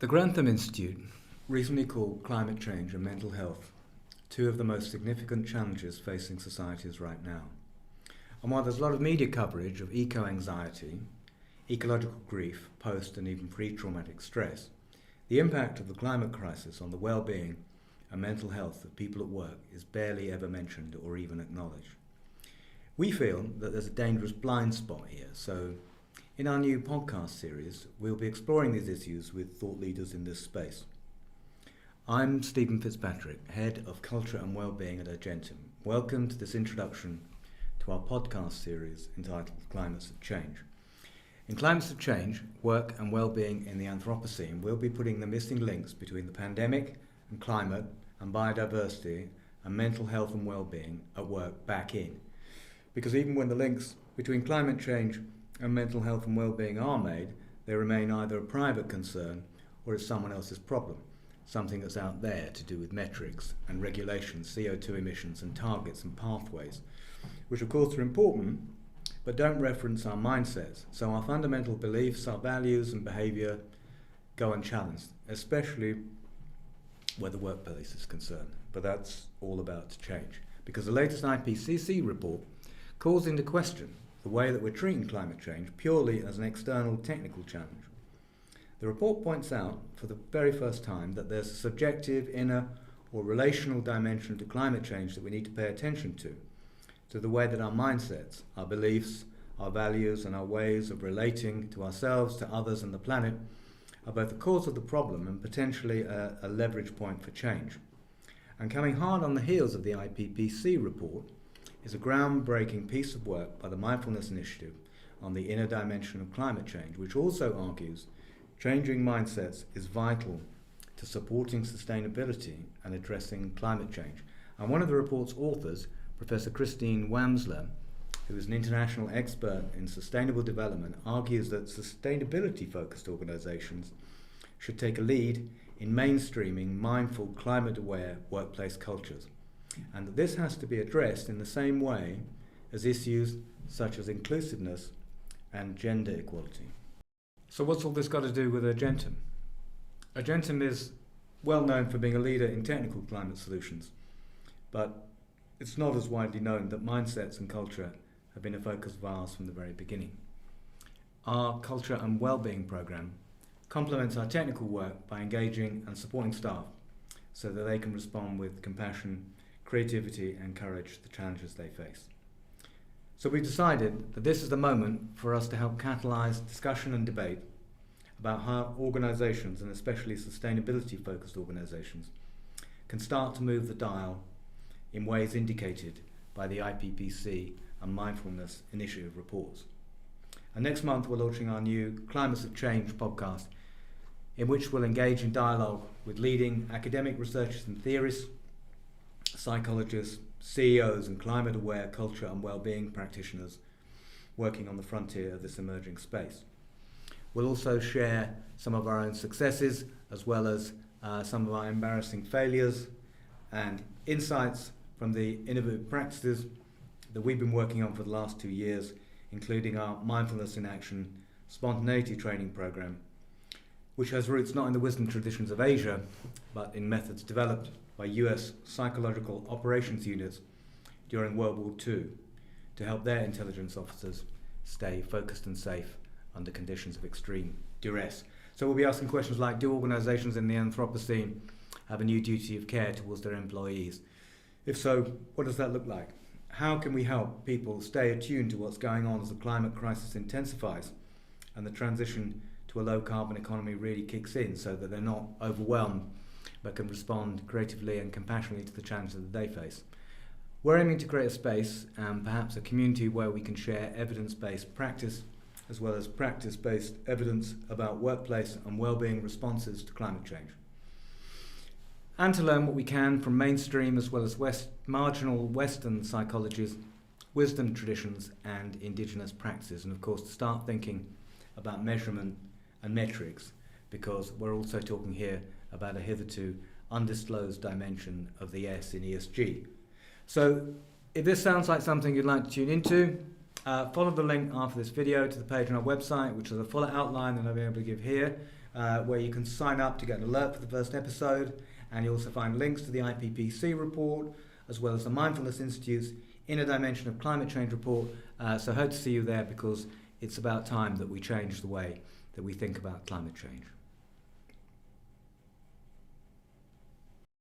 The Grantham Institute recently called climate change and mental health two of the most significant challenges facing societies right now. And while there's a lot of media coverage of eco-anxiety, ecological grief, post and even pre-traumatic stress, the impact of the climate crisis on the well-being and mental health of people at work is barely ever mentioned or even acknowledged. We feel that there's a dangerous blind spot here, so in our new podcast series, we'll be exploring these issues with thought leaders in this space. I'm Stephen Fitzpatrick, Head of Culture and Wellbeing at Argentum. Welcome to this introduction to our podcast series entitled Climates of Change. In Climates of Change, Work and Wellbeing in the Anthropocene, we'll be putting the missing links between the pandemic and climate and biodiversity and mental health and wellbeing at work back in. Because even when the links between climate change and mental health and well-being are made, they remain either a private concern or it's someone else's problem, something that's out there to do with metrics and regulations, CO2 emissions and targets and pathways, which of course are important, but don't reference our mindsets. So our fundamental beliefs, our values and behaviour go unchallenged, especially where the workplace is concerned. But that's all about to change, because the latest IPCC report calls into question the way that we're treating climate change purely as an external technical challenge. The report points out for the very first time that there's a subjective, inner or relational dimension to climate change that we need to pay attention to the way that our mindsets, our beliefs, our values and our ways of relating to ourselves, to others and the planet are both the cause of the problem and potentially a leverage point for change. And coming hard on the heels of the IPCC report is a groundbreaking piece of work by the Mindfulness Initiative on the inner dimension of climate change, which also argues changing mindsets is vital to supporting sustainability and addressing climate change. And one of the report's authors, Professor Christine Wamsler, who is an international expert in sustainable development, argues that sustainability-focused organizations should take a lead in mainstreaming mindful, climate-aware workplace cultures, and that this has to be addressed in the same way as issues such as inclusiveness and gender equality. So what's all this got to do with Argentum? Argentum is well known for being a leader in technical climate solutions, but it's not as widely known that mindsets and culture have been a focus of ours from the very beginning. Our Culture and Wellbeing programme complements our technical work by engaging and supporting staff so that they can respond with compassion, creativity and courage to the challenges they face. So we decided that this is the moment for us to help catalyse discussion and debate about how organisations, and especially sustainability focused organisations, can start to move the dial in ways indicated by the IPCC and Mindfulness Initiative reports. And next month we're launching our new Climates of Change podcast, in which we'll engage in dialogue with leading academic researchers and theorists, psychologists, CEOs and climate-aware culture and well-being practitioners working on the frontier of this emerging space. We'll also share some of our own successes as well as some of our embarrassing failures and insights from the innovative practices that we've been working on for the last 2 years, including our Mindfulness in Action Spontaneity Training Program, which has roots not in the wisdom traditions of Asia, but in methods developed by US psychological operations units during World War II to help their intelligence officers stay focused and safe under conditions of extreme duress. So we'll be asking questions like, do organisations in the Anthropocene have a new duty of care towards their employees? If so, what does that look like? How can we help people stay attuned to what's going on as the climate crisis intensifies and the transition to a low carbon economy really kicks in so that they're not overwhelmed but can respond creatively and compassionately to the challenges that they face? We're aiming to create a space and perhaps a community where we can share evidence-based practice as well as practice-based evidence about workplace and well-being responses to climate change. And to learn what we can from mainstream as well as marginal Western psychologies, wisdom traditions and indigenous practices, and of course to start thinking about measurement and metrics, because we're also talking here about a hitherto undisclosed dimension of the S in ESG. So if this sounds like something you'd like to tune into, follow the link after this video to the page on our website, which has a fuller outline than I'll be able to give here, where you can sign up to get an alert for the first episode, and you'll also find links to the IPCC report, as well as the Mindfulness Institute's Inner Dimension of Climate Change report. So hope to see you there, because it's about time that we change the way that we think about climate change.